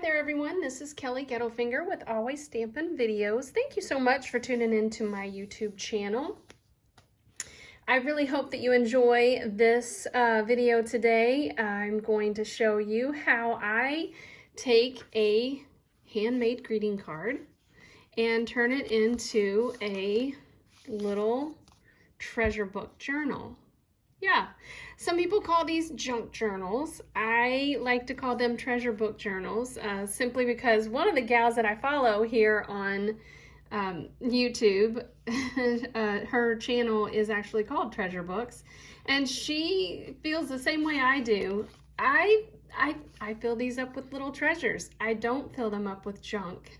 there everyone, this is Kelly Ghettofinger with Always Stampin' Videos. Thank you so much for tuning into my YouTube channel. I really hope that you enjoy this video today. I'm going to show you how I take a handmade greeting card and turn it into a little treasure book journal. Yeah, some people call these junk journals. I like to call them treasure book journals simply because one of the gals that I follow here on YouTube, her channel is actually called Treasure Books, and she feels the same way I do. I fill these up with little treasures. I don't fill them up with junk.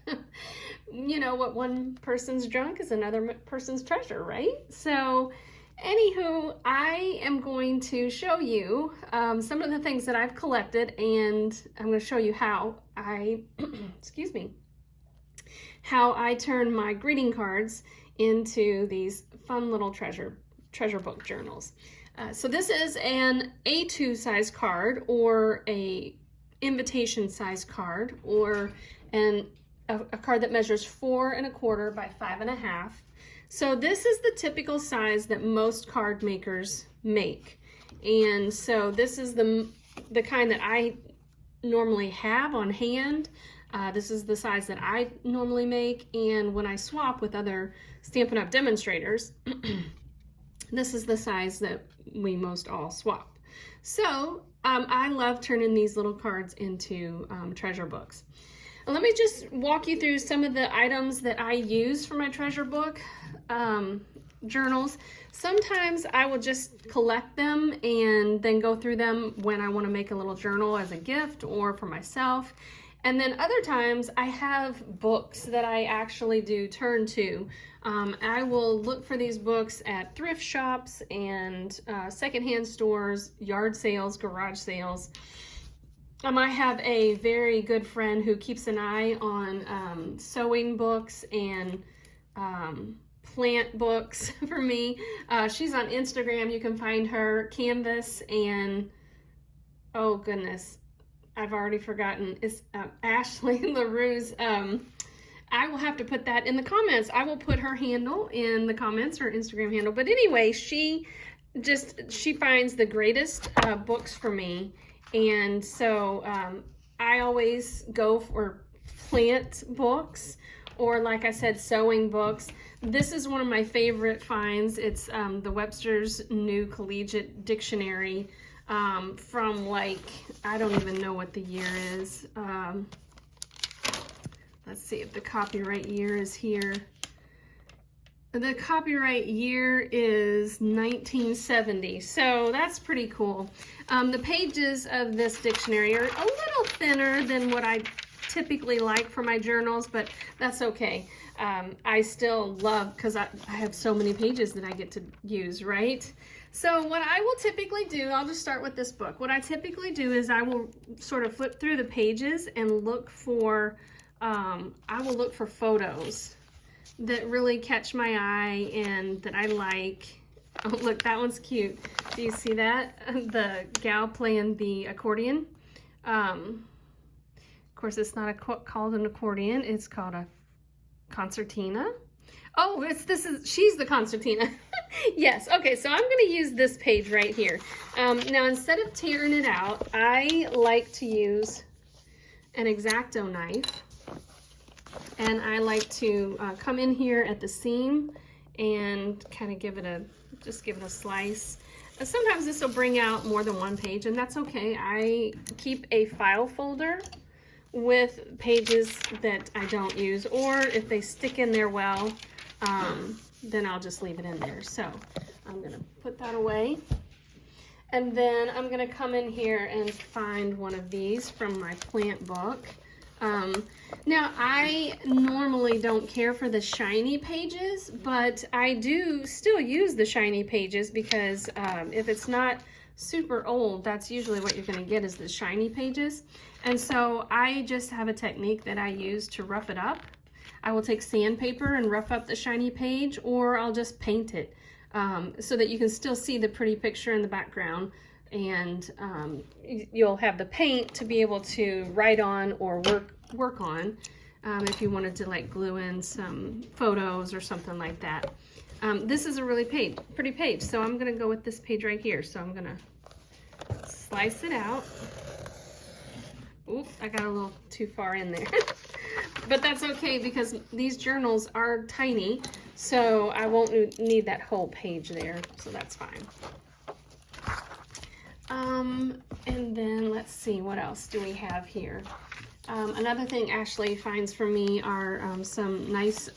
You know, what one person's junk is another person's treasure, right? So anywho, I am going to show you some of the things that I've collected, and I'm going to show you how I, excuse me, how I turn my greeting cards into these fun little treasure book journals. So this is an A2 size card, or a invitation size card, or a card that measures 4 1/4 by 5 1/2. So this is the typical size that most card makers make. And so this is the kind that I normally have on hand. This is the size that I normally make. And when I swap with other Stampin' Up! Demonstrators, this is the size that we most all swap. So I love turning these little cards into treasure books. Let me just walk you through some of the items that I use for my treasure book journals. Sometimes I will just collect them and then go through them when I want to make a little journal as a gift or for myself. And then other times I have books that I actually do turn to. I will look for these books at thrift shops and secondhand stores, yard sales, garage sales. I have a very good friend who keeps an eye on sewing books and plant books for me. She's on Instagram. You can find her, Canvas, and oh goodness, I've already forgotten. It's Ashley LaRue's. I will have to put that in the comments. I will put her handle in the comments, her Instagram handle. But anyway, she finds the greatest books for me. And so I always go for plant books, or like I said, sewing books. This is one of my favorite finds. It's the Webster's New Collegiate Dictionary from, like, I don't even know what the year is. Let's see if the copyright year is here. The copyright year is 1970, so that's pretty cool. The pages of this dictionary are a little thinner than what I typically like for my journals, but that's okay. I still love, because I have so many pages that I get to use, right? So what I will typically do, I'll just start with this book. What I typically do is I will sort of flip through the pages and look for, I will look for photos that really catch my eye and that I like. Oh, look, that one's cute. Do you see that? The gal playing the accordion. Of course, it's not called an accordion. It's called a concertina. Oh, she's the concertina. Yes. Okay, so I'm going to use this page right here. Now, instead of tearing it out, I like to use an X-Acto knife. And I like to come in here at the seam and kind of just give it a slice. Sometimes this will bring out more than one page, and that's okay. I keep a file folder with pages that I don't use, or if they stick in there well, then I'll just leave it in there. So I'm gonna put that away. And then I'm gonna come in here and find one of these from my plant book. Now, I normally don't care for the shiny pages, but I do still use the shiny pages because if it's not super old, that's usually what you're going to get, is the shiny pages. And so I just have a technique that I use to rough it up. I will take sandpaper and rough up the shiny page, or I'll just paint it so that you can still see the pretty picture in the background. and you'll have the paint to be able to write on or work on if you wanted to like glue in some photos or something like that. This is a really pretty page, so I'm gonna go with this page right here. So I'm gonna slice it out. Oops, I got a little too far in there. But that's okay because these journals are tiny, so I won't need that whole page there, so that's fine. And then let's see, what else do we have here? Another thing Ashley finds for me are some nice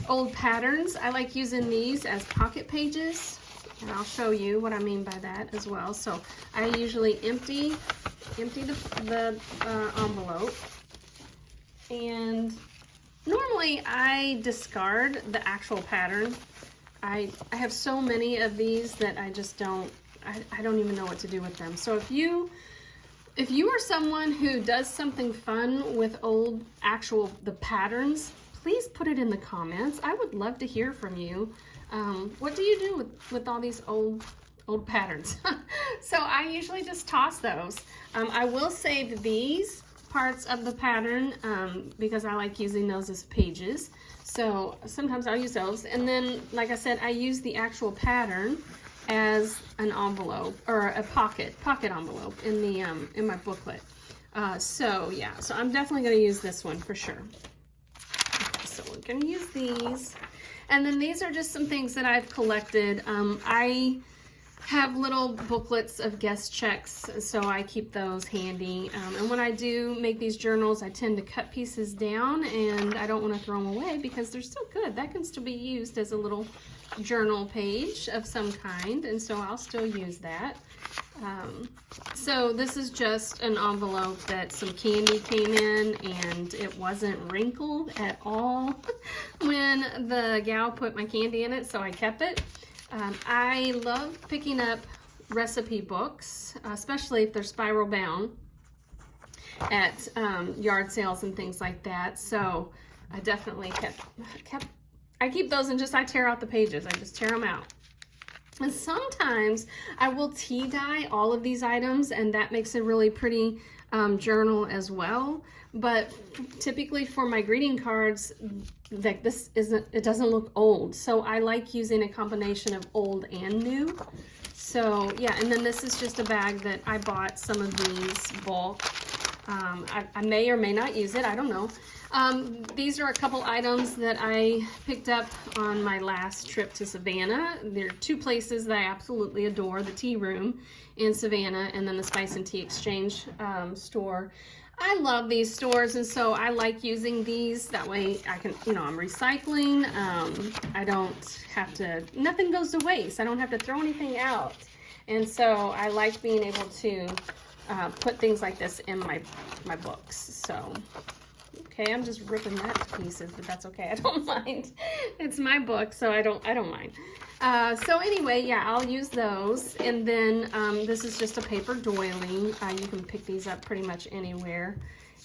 old patterns. I like using these as pocket pages, and I'll show you what I mean by that as well. So I usually empty the envelope, and normally I discard the actual pattern. I have so many of these that I just don't even know what to do with them. So if you are someone who does something fun with the patterns, please put it in the comments. I would love to hear from you. What do you do with all these old patterns? So I usually just toss those. I will save these parts of the pattern because I like using those as pages. So sometimes I'll use those. And then, like I said, I use the actual pattern as an envelope or a pocket envelope in my booklet. So yeah, so I'm definitely going to use this one for sure. Okay, so we're going to use these. And then these are just some things that I've collected. I have little booklets of guest checks, so I keep those handy. And when I do make these journals, I tend to cut pieces down, and I don't want to throw them away because they're still good. That can still be used as a little journal page of some kind, and so I'll still use that. So this is just an envelope that some candy came in, and it wasn't wrinkled at all when the gal put my candy in it, so I kept it. I love picking up recipe books, especially if they're spiral bound at yard sales and things like that. So I definitely I keep those, and I tear out the pages. I just tear them out. And sometimes I will tea dye all of these items, and that makes a really pretty journal as well. But typically for my greeting cards, like it doesn't look old. So I like using a combination of old and new. So yeah, and then this is just a bag that I bought some of these bulk. I may or may not use it, I don't know. These are a couple items that I picked up on my last trip to Savannah. There are two places that I absolutely adore, the Tea Room in Savannah and then the Spice and Tea Exchange store. I love these stores, and so I like using these. That way I can, I'm recycling. I don't have to, nothing goes to waste. I don't have to throw anything out. And so I like being able to put things like this in my books. So, okay, I'm just ripping that to pieces, but that's okay. I don't mind. It's my book, so I don't mind. So anyway, yeah, I'll use those. And then this is just a paper doily. You can pick these up pretty much anywhere.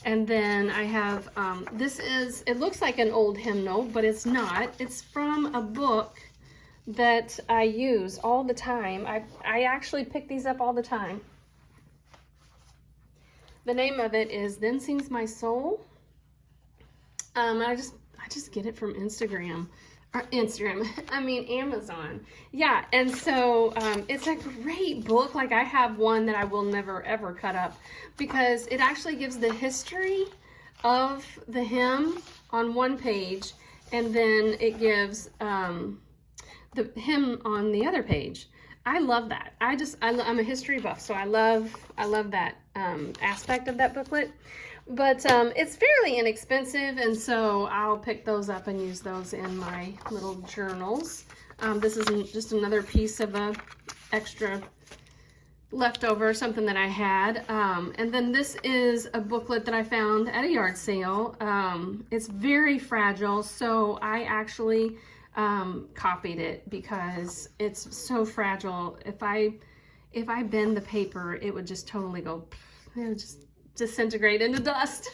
And then I have, it looks like an old hymnal, but it's not. It's from a book that I use all the time. I actually pick these up all the time. The name of it is Then Sings My Soul. I just get it from Amazon. Yeah, and so it's a great book. Like, I have one that I will never ever cut up because it actually gives the history of the hymn on one page, and then it gives the hymn on the other page. I love that. I'm a history buff, so I love that aspect of that booklet. But it's fairly inexpensive, and so I'll pick those up and use those in my little journals. This is just another piece of a extra leftover, something that I had. And then this is a booklet that I found at a yard sale. It's very fragile, so I actually copied it because it's so fragile. If I bend the paper, it would just totally go, it would just disintegrate into dust.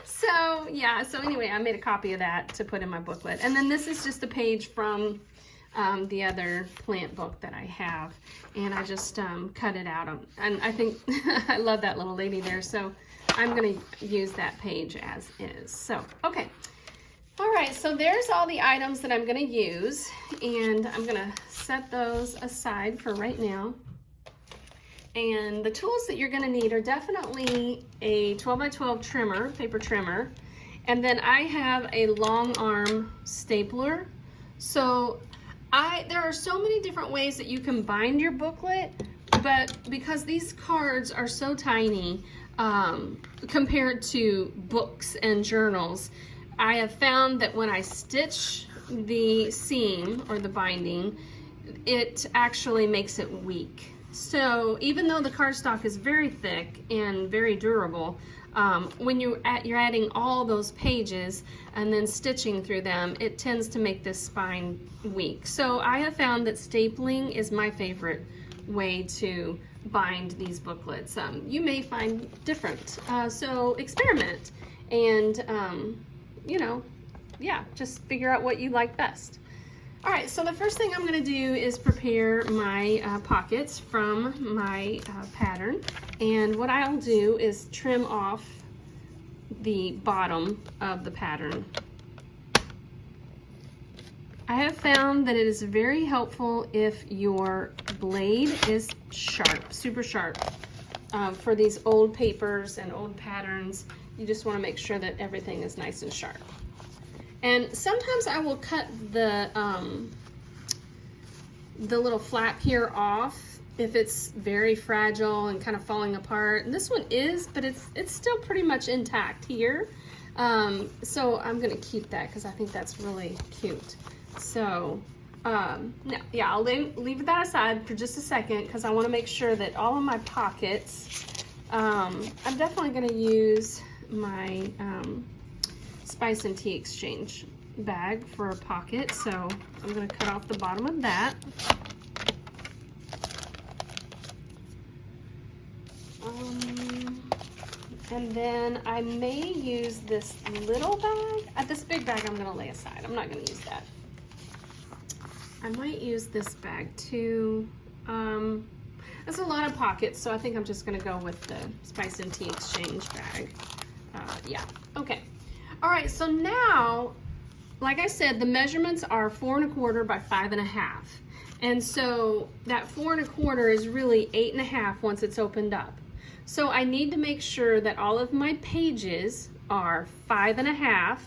So yeah, so anyway, I made a copy of that to put in my booklet. And then this is just a page from the other plant book that I have, and I just cut it out. And I think I love that little lady there, so I'm going to use that page as is. So, okay. All right, so there's all the items that I'm going to use, and I'm going to set those aside for right now. And the tools that you're going to need are definitely a 12 by 12 trimmer, paper trimmer, and then I have a long arm stapler. So there are so many different ways that you can bind your booklet, but because these cards are so tiny compared to books and journals, I have found that when I stitch the seam or the binding, it actually makes it weak. So even though the cardstock is very thick and very durable, when you're adding all those pages and then stitching through them, it tends to make this spine weak. So I have found that stapling is my favorite way to bind these booklets. You may find different, so experiment and you know, yeah, just figure out what you like best. All right, so the first thing I'm going to do is prepare my pockets from my pattern, and what I'll do is trim off the bottom of the pattern. I have found that it is very helpful if your blade is sharp, super sharp. For these old papers and old patterns, you just want to make sure that everything is nice and sharp. And sometimes I will cut the little flap here off if it's very fragile and kind of falling apart. And this one is, but it's still pretty much intact here. So I'm gonna keep that because I think that's really cute. So yeah, I'll leave that aside for just a second because I want to make sure that all of my pockets, I'm definitely gonna use my Spice and Tea Exchange bag for a pocket, so I'm going to cut off the bottom of that. And then I may use this little bag. This big bag I'm going to lay aside. I'm not going to use that. I might use this bag too. There's a lot of pockets, so I think I'm just going to go with the Spice and Tea Exchange bag. Yeah, okay. All right, so now, like I said, the measurements are 4 1/4 by 5 1/2. And so that 4 1/4 is really 8 1/2 once it's opened up. So I need to make sure that all of my pages are 5 1/2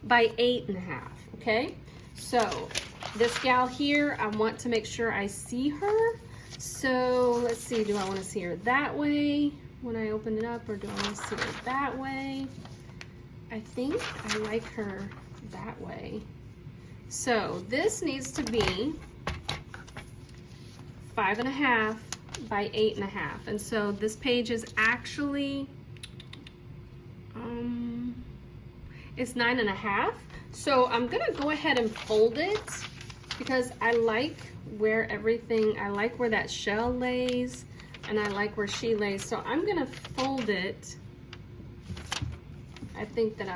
by 8 1/2, okay? So this gal here, I want to make sure I see her. So let's see, do I want to see her that way when I open it up, or do I want to see her that way? I think I like her that way. So this needs to be 5 1/2 by 8 1/2. And so this page is actually, it's 9 1/2. So I'm gonna go ahead and fold it because I like where I like where that shell lays and I like where she lays. So I'm gonna fold it. I think that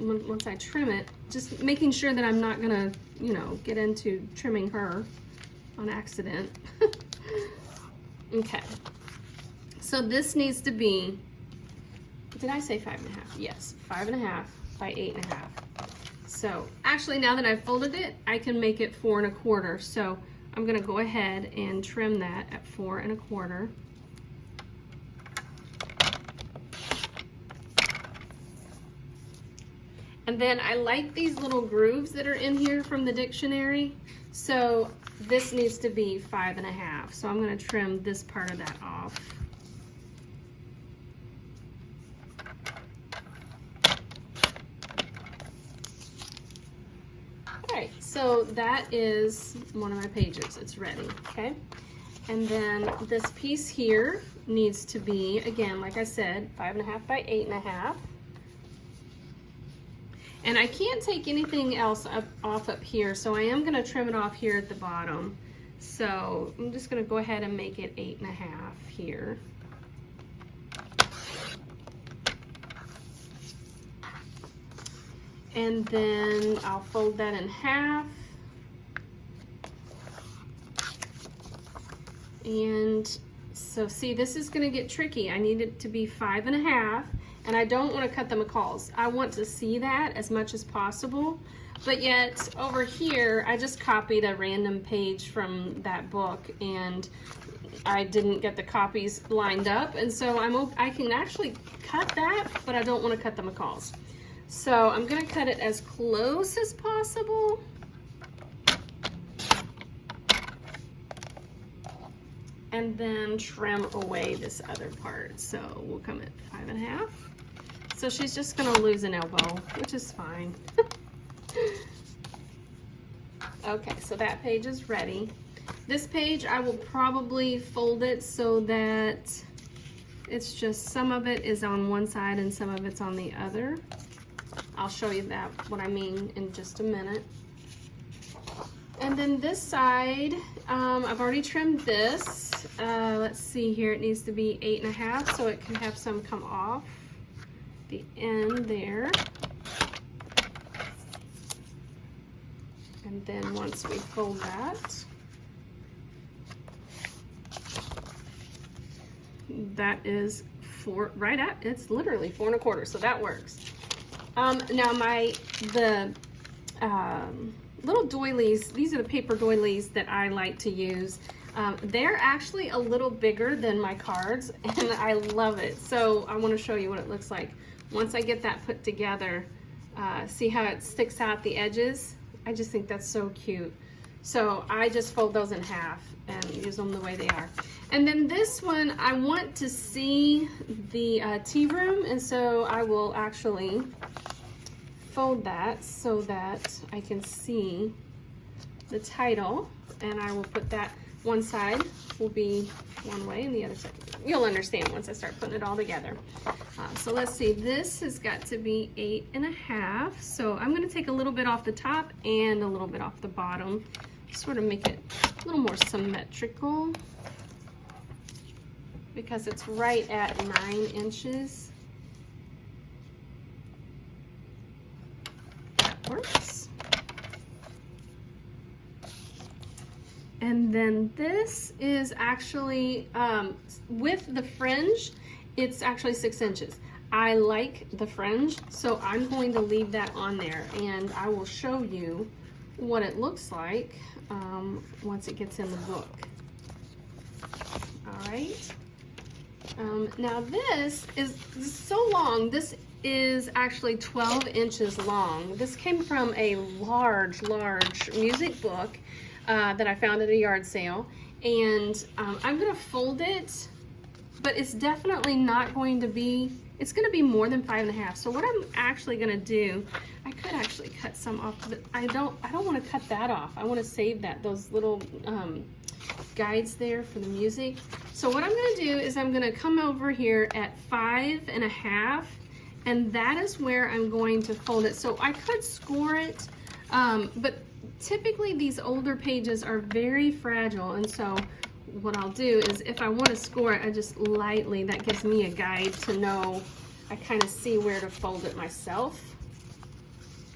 once I trim it, just making sure that I'm not gonna, you know, get into trimming her on accident. Okay, so this needs to be, did I say 5 1/2? Yes, 5 1/2 by 8 1/2. So actually, now that I've folded it, I can make it 4 1/4. So I'm gonna go ahead and trim that at 4 1/4. And then I like these little grooves that are in here from the dictionary. So this needs to be 5 1/2. So I'm going to trim this part of that off. All right, so that is one of my pages. It's ready, okay? And then this piece here needs to be, again, like I said, 5 1/2 by 8 1/2. And I can't take anything else off up here, so I am going to trim it off here at the bottom. So I'm just going to go ahead and make it 8 1/2 here. And then I'll fold that in half. And so see, this is gonna get tricky. I need it to be 5.5, and I don't wanna cut the McCalls. I want to see that as much as possible, but yet over here, I just copied a random page from that book, and I didn't get the copies lined up, and so I can actually cut that, but I don't wanna cut the McCalls. So I'm gonna cut it as close as possible. And then trim away this other part. So we'll come at 5.5. So she's just gonna lose an elbow, which is fine. Okay, so that page is ready. This page, I will probably fold it so that it's just some of it is on one side and some of it's on the other. I'll show you that, what I mean, in just a minute. And then this side, I've already trimmed this. Let's see here, it needs to be 8.5, so it can have some come off the end there. And then once we fold that, that is it's literally 4.25, so that works. Now the little doilies, these are the paper doilies that I like to use. They're actually a little bigger than my cards, and I love it. So I want to show you what it looks like. Once I get that put together, see how it sticks out the edges? I just think that's so cute. So I just fold those in half and use them the way they are. And then this one, I want to see the tea room, and so I will actually fold that so that I can see the title, and I will put that one side will be one way and the other side. You'll understand once I start putting it all together. So let's see, this has got to be 8.5. So I'm gonna take a little bit off the top and a little bit off the bottom, sort of make it a little more symmetrical because it's right at 9 inches. Works. And then this is actually, with the fringe, it's actually 6 inches. I like the fringe, so I'm going to leave that on there, and I will show you what it looks like once it gets in the book. All right. Now this is so long. This is actually 12 inches long. This came from a large music book that I found at a yard sale, and I'm gonna fold it, but it's definitely not going to be, it's gonna be more than 5.5. So what I'm actually gonna do, I could actually cut some off, but I don't wanna cut that off. I wanna save that, those little guides there for the music. So what I'm gonna do is I'm gonna come over here at 5.5, and that is where I'm going to fold it. So I could score it, but typically these older pages are very fragile, and so what I'll do is if I want to score it, I just lightly, that gives me a guide to know, I kind of see where to fold it myself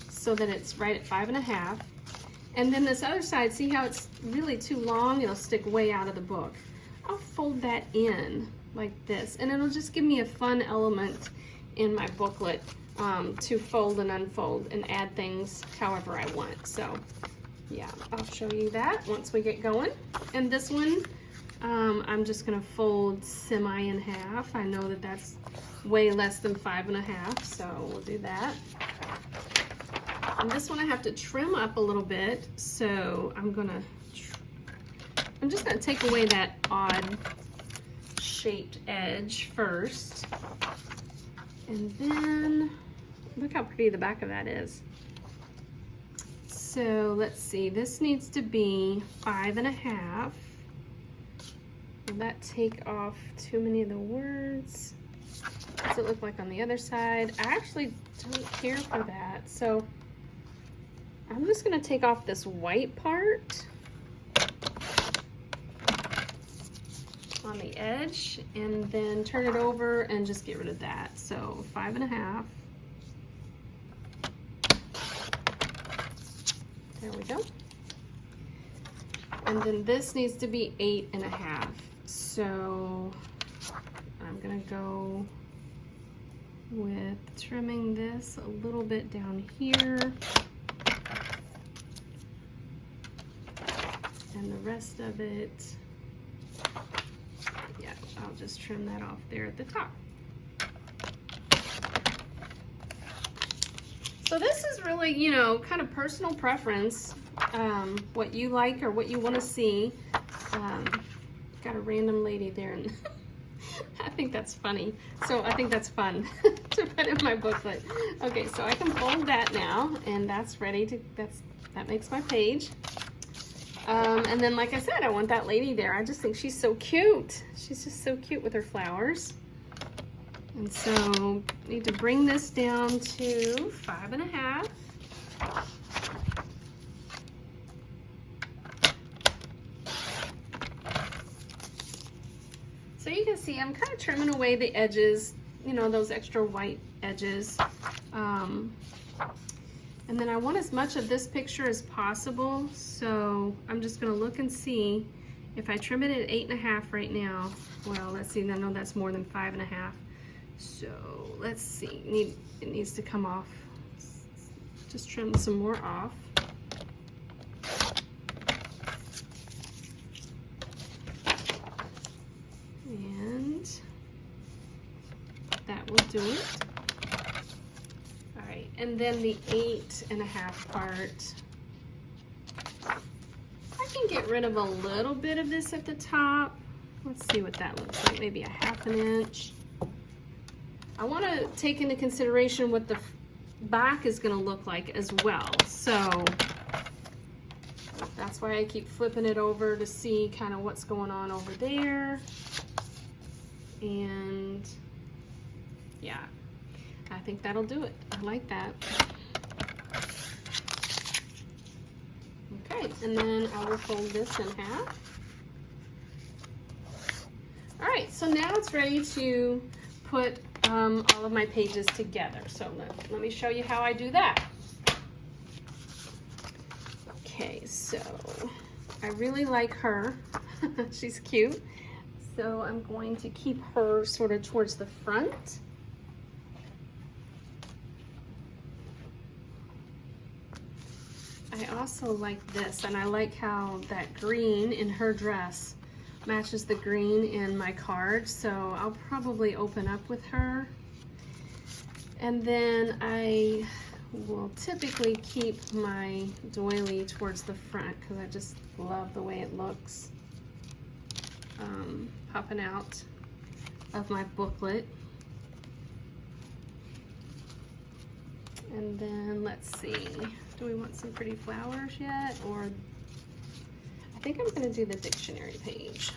so that it's right at 5.5. And then this other side, see how it's really too long? It'll stick way out of the book. I'll fold that in like this, and it'll just give me a fun element in my booklet to fold and unfold and add things however I want. So yeah, I'll show you that once we get going. And this one, I'm just gonna fold semi in half. I know that that's way less than 5.5, so we'll do that. And this one I have to trim up a little bit, so I'm just gonna take away that odd shaped edge first. And then, look how pretty the back of that is. So let's see, this needs to be 5.5. Will that take off too many of the words? What's it look like on the other side? I actually don't care for that. So I'm just gonna take off this white part on the edge and then turn it over and just get rid of that. So 5.5. There we go. And then this needs to be 8.5. So I'm gonna go with trimming this a little bit down here. And the rest of it, yeah, I'll just trim that off there at the top. So this is really, you know, kind of personal preference, what you like or what you want to see. Got a random lady there, and I think that's funny. So I think that's fun to put in my booklet. Okay, so I can fold that now, and that's ready to, that makes my page. And then, like I said, I want that lady there. I just think she's so cute. She's just so cute with her flowers. And so, need to bring this down to 5.5. So you can see I'm kind of trimming away the edges, you know, those extra white edges. And then I want as much of this picture as possible, so I'm just gonna look and see if I trim it at 8.5 right now. Well, let's see, I know that's more than 5.5. So let's see, it needs to come off. Just trim some more off. And that will do it. All right, and then the 8.5 part, I can get rid of a little bit of this at the top. Let's see what that looks like, maybe a 1/2 inch. I want to take into consideration what the back is going to look like as well. So that's why I keep flipping it over to see kind of what's going on over there. And yeah, I think that'll do it. I like that. Okay, and then I will fold this in half. All right, so now it's ready to put all of my pages together. So let me show you how I do that. Okay, so I really like her. She's cute. So I'm going to keep her sort of towards the front. I also like this, and I like how that green in her dress matches the green in my card, so I'll probably open up with her. And then I will typically keep my doily towards the front because I just love the way it looks popping out of my booklet. And then let's see, do we want some pretty flowers yet, or I think I'm going to do the dictionary page.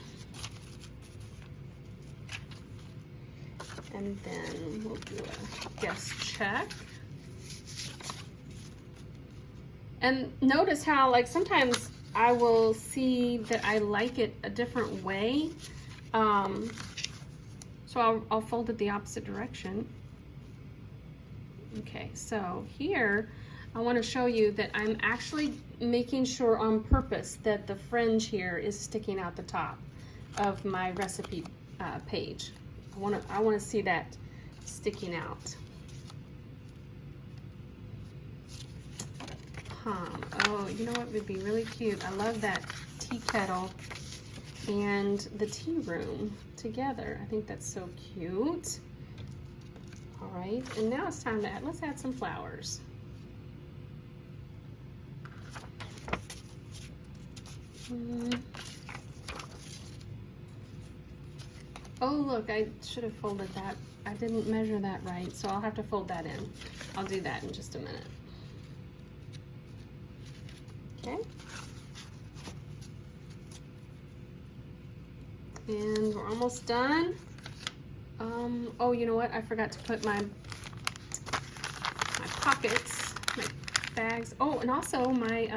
And then we'll do a guest check. And notice how, like, sometimes I will see that I like it a different way. So I'll fold it the opposite direction. Okay, so here I want to show you that I'm actually making sure on purpose that the fringe here is sticking out the top of my recipe page. I want to see that sticking out. Oh, you know what would be really cute? I love that tea kettle and the tea room together. I think that's so cute. All right, and now it's time to let's add some flowers. Oh, look, I should have folded that. I didn't measure that right, so I'll have to fold that in. I'll do that in just a minute. Okay. And we're almost done. Oh, you know what? I forgot to put my pockets, my bags. Oh, and also my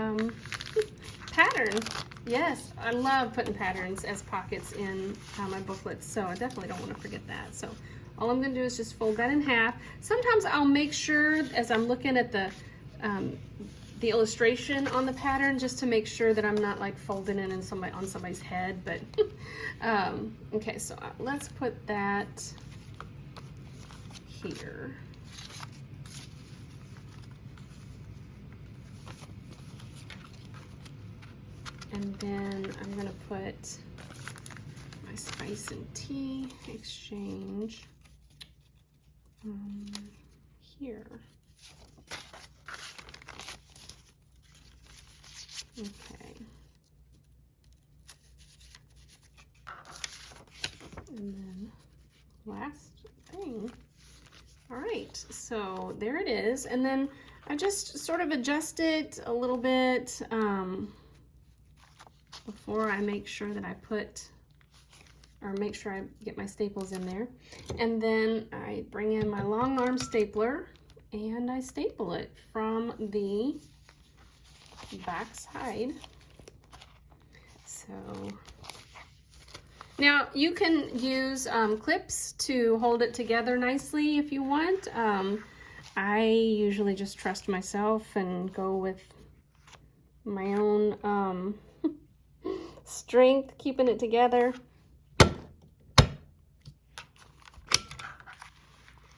pattern. Yes, I love putting patterns as pockets in my booklets, so I definitely don't want to forget that. So all I'm going to do is just fold that in half. Sometimes I'll make sure as I'm looking at the the illustration on the pattern just to make sure that I'm not like folding it in on somebody's head, but okay, so let's put that here. And then I'm gonna put my spice and tea exchange here. Okay. And then last thing. All right, so there it is. And then I just sort of adjust it a little bit before I make sure that I make sure I get my staples in there. And then I bring in my long arm stapler and I staple it from the back side. So now you can use clips to hold it together nicely if you want. I usually just trust myself and go with my own strength keeping it together.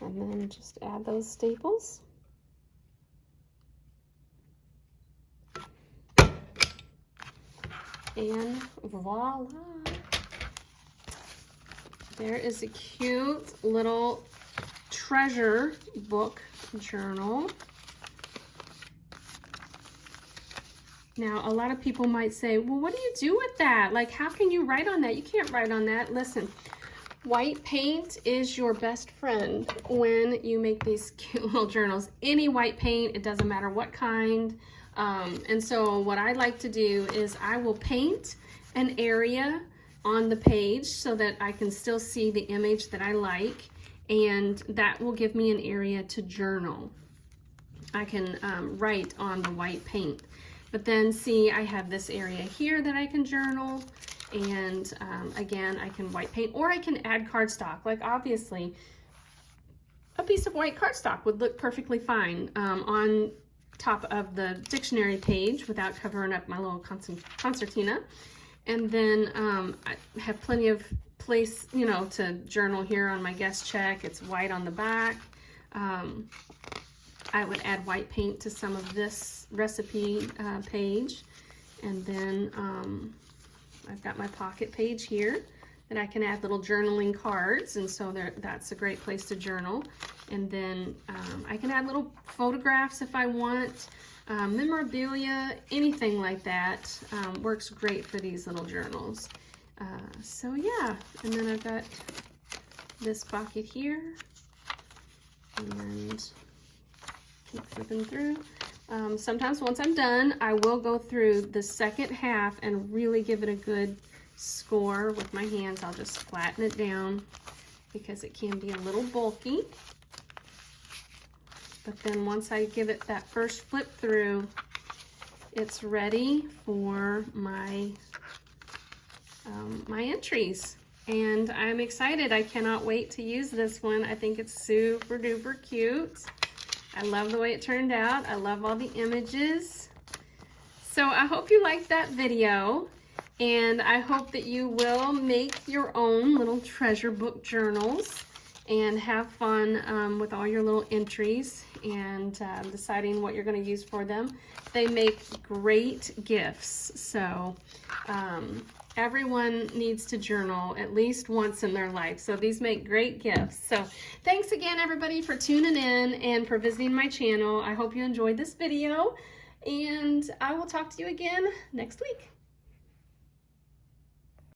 And then just add those staples. And voila! There is a cute little treasure book journal. Now, a lot of people might say, well, what do you do with that? Like, how can you write on that? You can't write on that. Listen, white paint is your best friend when you make these cute little journals. Any white paint, it doesn't matter what kind. And so what I like to do is I will paint an area on the page so that I can still see the image that I like, and that will give me an area to journal. I can write on the white paint. But then see, I have this area here that I can journal, and again, I can white paint, or I can add cardstock. Like obviously, a piece of white cardstock would look perfectly fine on top of the dictionary page without covering up my little concertina. And then I have plenty of place, you know, to journal here on my guest check. It's white on the back. I would add white paint to some of this recipe page. And then I've got my pocket page here that I can add little journaling cards. And so that's a great place to journal. And then I can add little photographs if I want, memorabilia, anything like that works great for these little journals. So yeah, and then I've got this pocket here, and keep flipping through. Sometimes once I'm done, I will go through the second half and really give it a good score with my hands. I'll just flatten it down because it can be a little bulky. But then once I give it that first flip through, it's ready for my my entries. And I'm excited. I cannot wait to use this one. I think it's super duper cute. I love the way it turned out. I love all the images. So I hope you liked that video, and I hope that you will make your own little treasure book journals and have fun with all your little entries and deciding what you're going to use for them. They make great gifts. So everyone needs to journal at least once in their life. So these make great gifts. So thanks again, everybody, for tuning in and for visiting my channel. I hope you enjoyed this video, and I will talk to you again next week.